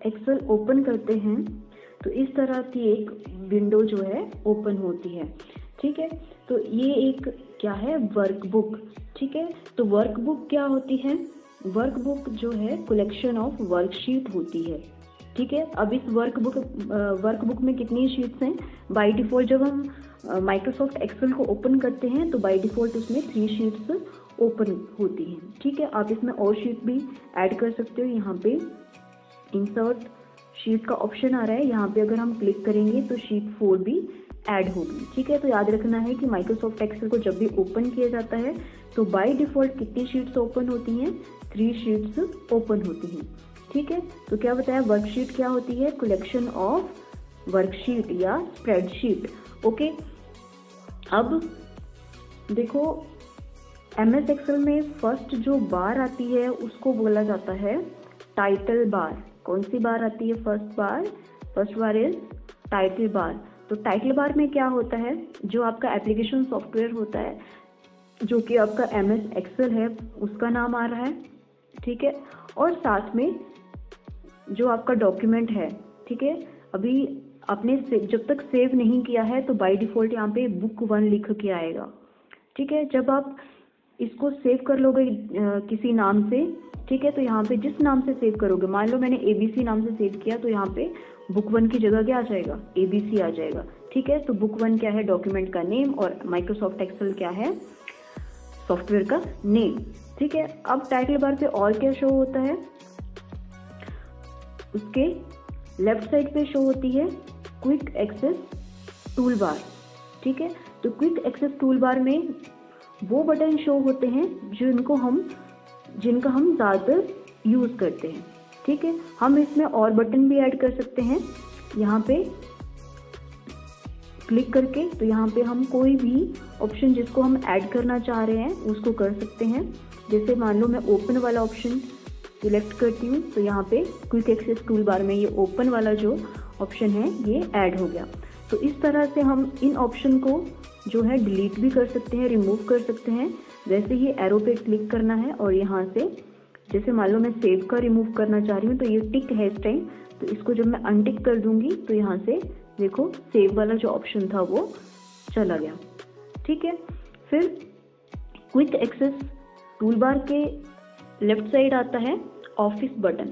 Excel open करते हैं तो इस तरह की एक विंडो जो है ओपन होती है। ठीक है, तो ये एक क्या है, वर्कबुक। ठीक है, तो वर्कबुक क्या होती है? वर्कबुक जो है कलेक्शन ऑफ वर्कशीट होती है। ठीक है, अब इस वर्कबुक में कितनी शीट्स हैं? बाय डिफ़ॉल्ट जब हम माइक्रोसॉफ्ट एक्सेल को ओपन करते हैं तो बाय डिफ़ॉल्ट उसमें 3 शीट्स ओपन होती हैं। ठीक है, आप इसमें और शीट भी ऐड कर सकते हो। यहाँ पे इंसर्ट शीट का ऑप्शन आ रहा है, यहाँ पे अगर हम क्लिक करेंगे तो शीट 4 भी ऐड होगी। ठीक है, तो याद रखना है कि माइक्रोसॉफ्ट एक्सेल को जब भी ओपन किया जाता है तो बाय डिफ़ॉल्ट कितनी शीट्स ओपन होती हैं? 3 शीट्स ओपन होती हैं। ठीक है, तो क्या बताया, वर्कशीट क्या होती है? कलेक्शन ऑफ वर्कशीट या स्प्रेडशीट। ओके, अब देखो MS एक्सेल में फर्स्ट जो बार आती है उसको बोला जाता है टाइटल बार। कौन सी बार आती है? First bar is title bar. तो टाइटल बार में क्या होता है? जो आपका एप्लीकेशन सॉफ्टवेयर होता है, जो कि आपका MS एक्सेल है, उसका नाम आ रहा है। ठीक है, और साथ में जो आपका डॉक्यूमेंट है। ठीक है, अभी आपने जब तक सेव नहीं किया है तो बाय डिफ़ॉल्ट यहाँ पे बुक 1 लिख के आएगा। ठीक है, जब आप इसको सेव कर लोगे किसी नाम से, ठीक है, तो यहाँ पे जिस नाम से सेव करोगे, मान लो मैंने ABC नाम से सेव किया तो यहाँ पे बुक 1 की जगह क्या आ जाएगा? ABC आ जाएगा। ठीक है, तो बुक 1 क्या है? डॉक्यूमेंट का नेम, और माइक्रोसॉफ्ट एक्सेल क्या है? सॉफ्टवेयर का नेम। ठीक है, अब टाइटल बार पे और क्या शो होता है? उसके लेफ्ट साइड पे शो होती है क्विक एक्सेस टूल बार। ठीक है, तो क्विक एक्सेस टूल बार में वो बटन शो होते हैं जिनका हम ज़्यादातर यूज़ करते हैं। ठीक है, हम इसमें और बटन भी ऐड कर सकते हैं। यहाँ पे क्लिक करके, तो यहाँ पे हम कोई भी ऑप्शन जिसको हम ऐड करना चाह रहे हैं उसको कर सकते हैं। जैसे मान लो मैं ओपन वाला ऑप्शन सिलेक्ट करती हूँ तो यहाँ पे क्विक एक्सेस टूल बार में ये ओपन वाला जो ऑप्शन है ये ऐड हो गया। तो इस तरह से हम इन ऑप्शन को जो है डिलीट भी कर सकते हैं, रिमूव कर सकते हैं। वैसे ही एरो पे क्लिक करना है और यहाँ से, जैसे मान लो मैं सेव का रिमूव करना चाह रही हूँ तो ये टिक है इस टाइम, तो इसको जब मैं अनटिक कर दूंगी तो यहाँ से देखो सेव वाला जो ऑप्शन था वो चला गया। ठीक है, फिर क्विक एक्सेस टूल बार के लेफ्ट साइड आता है ऑफिस बटन।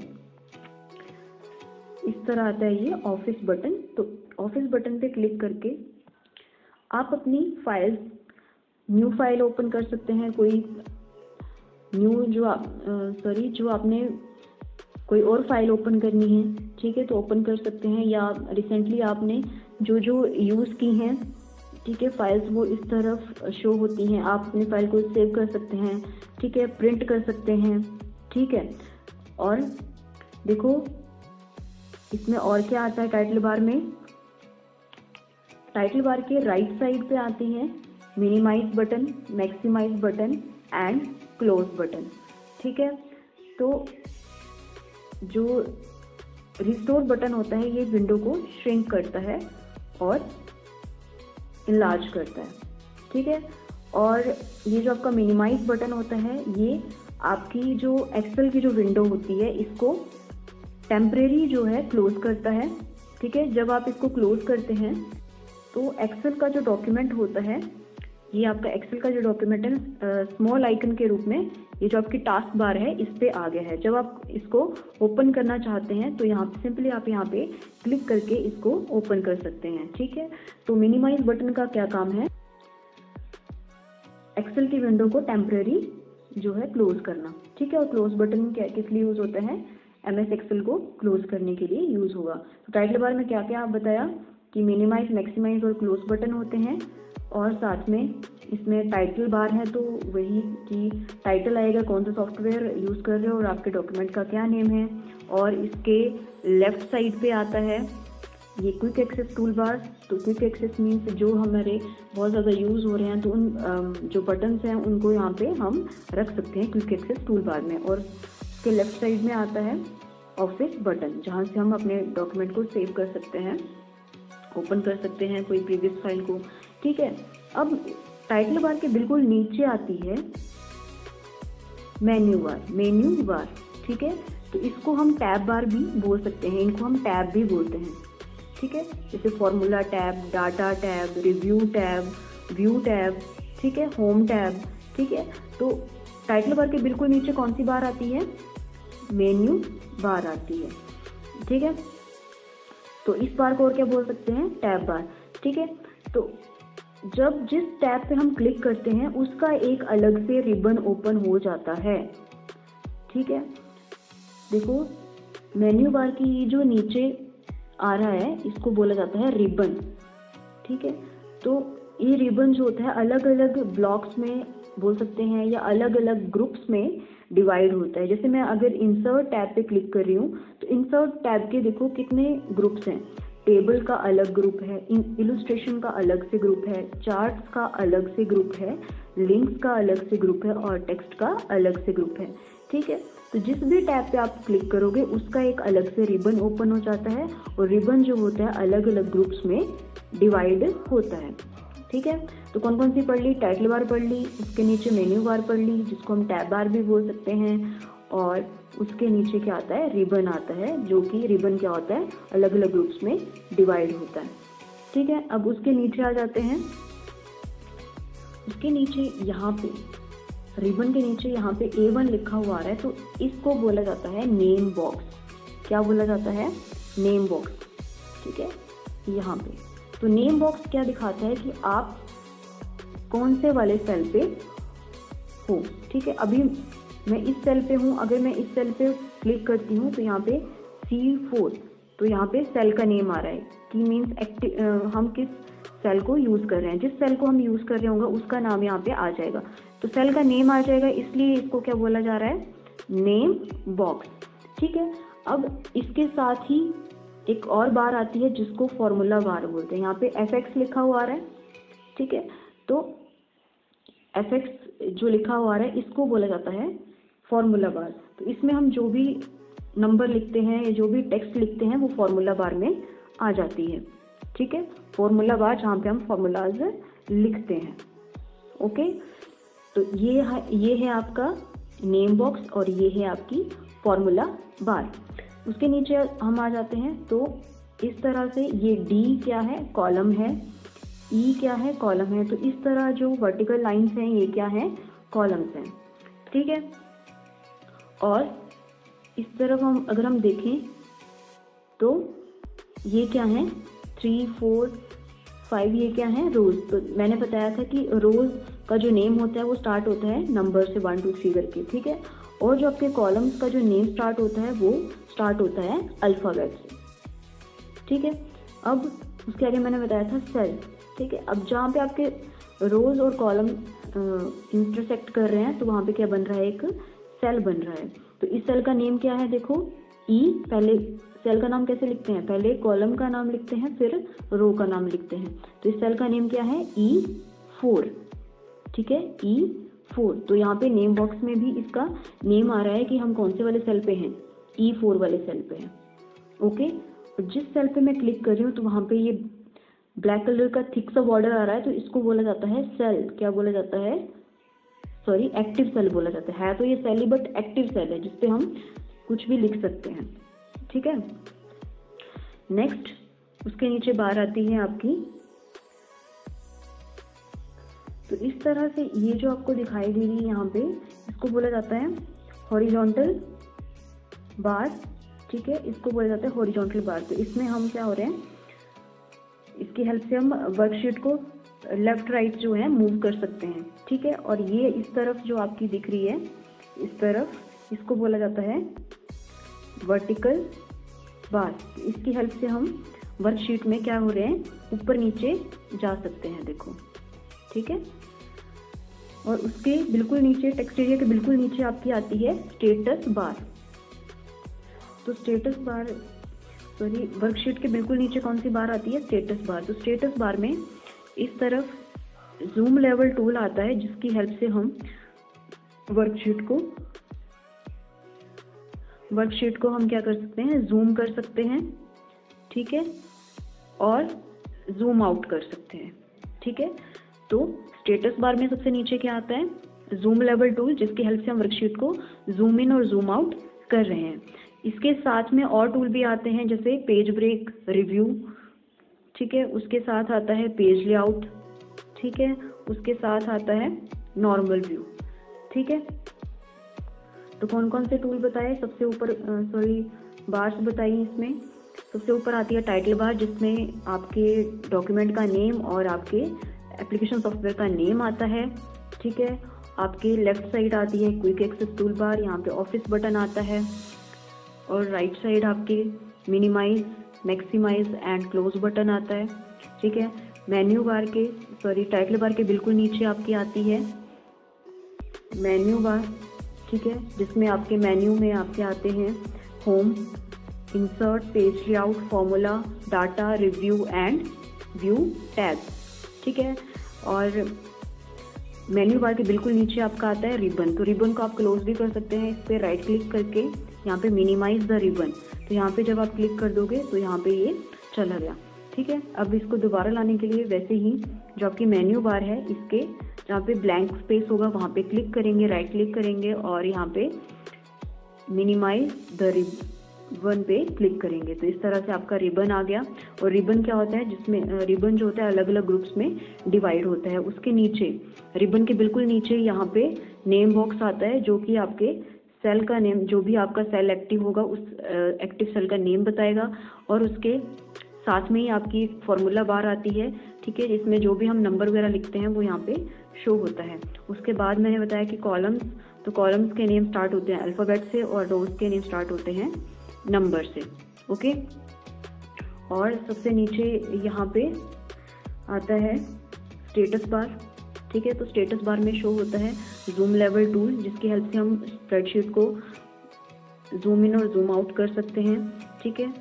इस तरह आता है ये ऑफिस बटन। तो ऑफिस बटन पे क्लिक करके आप अपनी फाइल, न्यू फाइल ओपन कर सकते हैं। कोई न्यू जो आपने कोई और फाइल ओपन करनी है, ठीक है, तो ओपन कर सकते हैं। या रिसेंटली आपने जो यूज़ की हैं, ठीक है, फाइल्स वो इस तरफ शो होती हैं। आप अपनी फाइल को सेव कर सकते हैं, ठीक है, प्रिंट कर सकते हैं। ठीक है, और देखो इसमें और क्या आता है टाइटल बार में? टाइटल बार के राइट साइड पे आती हैं minimise button, maximise button and close button. ठीक है, तो जो रिस्टोर बटन होता है ये विंडो को श्रिंक करता है और इनलार्ज करता है। ठीक है, और ये जो आपका मिनिमाइज बटन होता है ये आपकी जो एक्सेल की जो विंडो होती है इसको टेम्परेरी जो है क्लोज करता है। ठीक है, जब आप इसको क्लोज करते हैं तो एक्सेल का जो डॉक्यूमेंट होता है, ये आपका एक्सेल का जो डॉक्यूमेंट है स्मॉल आइकन के रूप में ये जो आपकी टास्क बार है इस पे आ गया है। जब आप इसको ओपन करना चाहते हैं तो यहाँ सिंपली आप यहाँ पे क्लिक करके इसको ओपन कर सकते हैं। ठीक है, तो मिनिमाइज बटन का क्या काम है? एक्सेल की विंडो को टेम्परेरी जो है क्लोज करना। ठीक है, और क्लोज बटन किस लिए यूज होता है? MS एक्सेल को क्लोज करने के लिए यूज होगा। तो टाइटल बार में क्या क्या आप बताया कि मिनिमाइज, मैक्सिमाइज और क्लोज बटन होते हैं, और साथ में इसमें टाइटल बार है तो वही कि टाइटल आएगा कौन सा सॉफ्टवेयर यूज़ कर रहे हो और आपके डॉक्यूमेंट का क्या नेम है। और इसके लेफ्ट साइड पे आता है ये क्विक एक्सेस टूल बार। तो क्विक एक्सेस मीन्स जो हमारे बहुत ज़्यादा यूज़ हो रहे हैं तो उन जो बटन्स हैं उनको यहाँ पे हम रख सकते हैं क्विक एक्सेस टूल बार में। और इसके लेफ्ट साइड में आता है ऑफिस बटन, जहाँ से हम अपने डॉक्यूमेंट को सेव कर सकते हैं, ओपन कर सकते हैं कोई प्रीवियस फाइल को। ठीक है, अब टाइटल बार के बिल्कुल नीचे आती है मेन्यू बार। ठीक है, तो इसको हम टैब बार भी बोल सकते हैं, इनको हम टैब भी बोलते हैं, ठीक है। जैसे formula tab, data tab, review tab, view tab, ठीक है, होम टैब, ठीक है। तो टाइटल बार के बिल्कुल नीचे कौन सी बार आती है? मेन्यू बार आती है, ठीक है। तो इस बार को और क्या बोल सकते हैं? टैब बार, ठीक है। तो जब जिस टैब पे हम क्लिक करते हैं उसका एक अलग से रिबन ओपन हो जाता है, ठीक है। देखो मेन्यू बार की जो नीचे आ रहा है इसको बोला जाता है रिबन, ठीक है। तो ये रिबन जो होता है अलग अलग ब्लॉक्स में बोल सकते हैं या अलग अलग ग्रुप्स में डिवाइड होता है। जैसे मैं अगर इंसर्ट टैब पे क्लिक कर रही हूँ तो इंसर्ट टैब के देखो कितने ग्रुप्स हैं। टेबल का अलग ग्रुप है, इलस्ट्रेशन का अलग से ग्रुप है, चार्ट्स का अलग से ग्रुप है, लिंक्स का अलग से ग्रुप है और टेक्स्ट का अलग से ग्रुप है, ठीक है। तो जिस भी टैब पे आप क्लिक करोगे उसका एक अलग से रिबन ओपन हो जाता है और रिबन जो होता है अलग अलग ग्रुप्स में डिवाइड होता है, ठीक है। तो कौन कौन सी पढ़ ली? टाइटल बार पढ़ ली, उसके नीचे मेन्यू बार पढ़ ली जिसको हम टैब बार भी बोल सकते हैं, और उसके नीचे क्या आता है? रिबन आता है, जो कि रिबन क्या होता है? अलग अलग ग्रुप्स में डिवाइड होता है, ठीक है। अब उसके नीचे आ जाते हैं, उसके नीचे यहाँ पे रिबन के नीचे यहाँ पे A1 लिखा हुआ आ रहा है, तो इसको बोला जाता है नेम बॉक्स। क्या बोला जाता है? नेम बॉक्स, ठीक है, यहाँ पे। तो नेम बॉक्स क्या दिखाता है कि आप कौन से वाले सेल पे हो, ठीक है। अभी मैं इस सेल पे हूँ, अगर मैं इस सेल पे क्लिक करती हूँ तो यहाँ पे C4, तो यहाँ पे सेल का नेम आ रहा है कि मीन्स हम किस सेल को यूज़ कर रहे हैं। जिस सेल को हम यूज़ कर रहे होंगे उसका नाम यहाँ पे आ जाएगा, तो सेल का नेम आ जाएगा, इसलिए इसको क्या बोला जा रहा है? नेम बॉक्स, ठीक है। अब इसके साथ ही एक और बार आती है जिसको फॉर्मूला बार बोलते हैं। यहाँ पे FX लिखा हुआ आ रहा है, ठीक है। तो FX जो लिखा हुआ आ रहा है इसको बोला जाता है फॉर्मूला बार। तो इसमें हम जो भी नंबर लिखते हैं या जो भी टेक्स्ट लिखते हैं वो फॉर्मूला बार में आ जाती है, ठीक है। फॉर्मूला बार जहाँ पे हम फॉर्मूलाज लिखते हैं, ओके। तो ये है आपका नेम बॉक्स और ये है आपकी फॉर्मूला बार। उसके नीचे हम आ जाते हैं, तो इस तरह से ये D क्या है? कॉलम है। E क्या है? कॉलम है। तो इस तरह जो वर्टिकल लाइंस हैं ये क्या है? कॉलम्स हैं, ठीक है। और इस तरफ अगर हम देखें तो ये क्या है? 3, 4, 5 ये क्या है? रोज। तो मैंने बताया था कि रोज का जो नेम होता है वो स्टार्ट होता है नंबर से 1, 2, 3 करके, ठीक है। और जो आपके कॉलम्स का जो नेम स्टार्ट होता है वो स्टार्ट होता है अल्फ़ाबेट से, ठीक है। अब उसके आगे मैंने बताया था सेल, ठीक है। अब जहाँ पे आपके रोज और कॉलम इंटरसेक्ट कर रहे हैं तो वहाँ पे क्या बन रहा है? एक सेल बन रहा है। तो इस सेल का नेम क्या है? देखो E। पहले सेल का नाम कैसे लिखते हैं? पहले कॉलम का नाम लिखते हैं फिर रो का नाम लिखते हैं। तो इस सेल का नेम क्या है? E4, ठीक है, E4। तो यहाँ पे नेम बॉक्स में भी इसका नेम आ रहा है कि हम कौन से वाले सेल पे हैं? E4 वाले सेल पे हैं, ओके। और जिस सेल पे मैं क्लिक कर रही हूँ तो वहाँ पे ये ब्लैक कलर का थिक सा बॉर्डर आ रहा है, तो इसको बोला जाता है सेल। क्या बोला जाता है? सॉरी, एक्टिव सेल बोला जाता है। तो ये सेल ही बट एक्टिव सेल है जिसपे हम कुछ भी लिख सकते हैं, ठीक है। नेक्स्ट उसके नीचे बार आती है आपकी। तो इस तरह से ये जो आपको दिखाई दे रही है यहाँ पे, इसको बोला जाता है हॉरिजॉन्टल बार, ठीक है। इसको बोला जाता है हॉरिजॉन्टल बार। तो इसमें हम क्या हो रहे हैं, इसकी हेल्प से हम वर्कशीट को लेफ्ट राइट जो है मूव कर सकते हैं, ठीक है। और ये इस तरफ जो आपकी दिख रही है, इस तरफ, इसको बोला जाता है वर्टिकल बार। इसकी हेल्प से हम वर्कशीट में क्या हो रहे हैं, ऊपर नीचे जा सकते हैं, देखो, ठीक है। और उसके बिल्कुल नीचे, टेक्स्ट एरिया के बिल्कुल नीचे आपकी आती है स्टेटस बार। तो स्टेटस बार, सॉरी, वर्कशीट के बिल्कुल नीचे कौन सी बार आती है? Status bar. तो स्टेटस बार में इस तरफ जूम लेवल टूल आता है जिसकी हेल्प से हम वर्कशीट को हम क्या कर सकते हैं? जूम कर सकते हैं, ठीक है, और जूम आउट कर सकते हैं, ठीक है। तो स्टेटस बार में सबसे नीचे क्या आता है? जूम लेवल टूल, जिसकी हेल्प से हम वर्कशीट को जूम इन और जूम आउट कर रहे हैं। इसके साथ में और टूल भी आते हैं, जैसे पेज ब्रेक, रिव्यू, ठीक है, उसके साथ आता है पेज लेआउट, ठीक है, उसके साथ आता है नॉर्मल व्यू, ठीक है। तो कौन कौन से टूल बताए, सबसे ऊपर बार्स बताइए। इसमें सबसे ऊपर आती है टाइटल बार, जिसमें आपके डॉक्यूमेंट का नेम और आपके एप्लीकेशन सॉफ्टवेयर का नेम आता है, ठीक है। आपके लेफ्ट साइड आती है क्विक एक्सेस टूल बार, यहाँ पे ऑफिस बटन आता है, और राइट साइड आपके minimise, maximise and close button आता है, ठीक है। मेन्यू बार के टाइटल बार के बिल्कुल नीचे आपकी आती है मेन्यू बार, ठीक है, जिसमें आपके मेन्यू में आपके आते हैं home, insert, page layout, formula, data, review and view tab, ठीक है। और मेन्यू बार के बिल्कुल नीचे आपका आता है रिबन। तो रिबन को आप क्लोज भी कर सकते हैं, इस पर राइट क्लिक करके यहाँ पे मिनिमाइज द रिबन, तो यहाँ पे जब आप क्लिक कर दोगे तो यहाँ पे ये चला गया, ठीक है। अब इसको दोबारा लाने के लिए वैसे ही जो आपकी मेन्यू बार है, इसके जहाँ पे ब्लैंक स्पेस होगा वहाँ पे क्लिक करेंगे, राइट क्लिक करेंगे और यहाँ पे मिनिमाइज द रिबन पे क्लिक करेंगे, तो इस तरह से आपका रिबन आ गया। और रिबन क्या होता है, जिसमें रिबन जो होता है अलग अलग ग्रुप्स में डिवाइड होता है। उसके नीचे रिबन के बिल्कुल नीचे यहाँ पे नेम बॉक्स आता है, जो कि आपके सेल का नेम, जो भी आपका सेल एक्टिव होगा उस एक्टिव सेल का नेम बताएगा, और उसके साथ में ही आपकी फॉर्मूला बार आती है, ठीक है, जिसमें जो भी हम नंबर वगैरह लिखते हैं वो यहाँ पे शो होता है। उसके बाद मैंने बताया कि कॉलम्स, तो कॉलम्स के नेम स्टार्ट होते हैं अल्फ़ाबेट से और रोज के नेम स्टार्ट होते हैं नंबर से, ओके। और सबसे नीचे यहाँ पे आता है स्टेटस बार, ठीक है। तो स्टेटस बार में शो होता है जूम लेवल टूल, जिसकी हेल्प से हम स्प्रेडशीट को जूम इन और जूम आउट कर सकते हैं, ठीक है।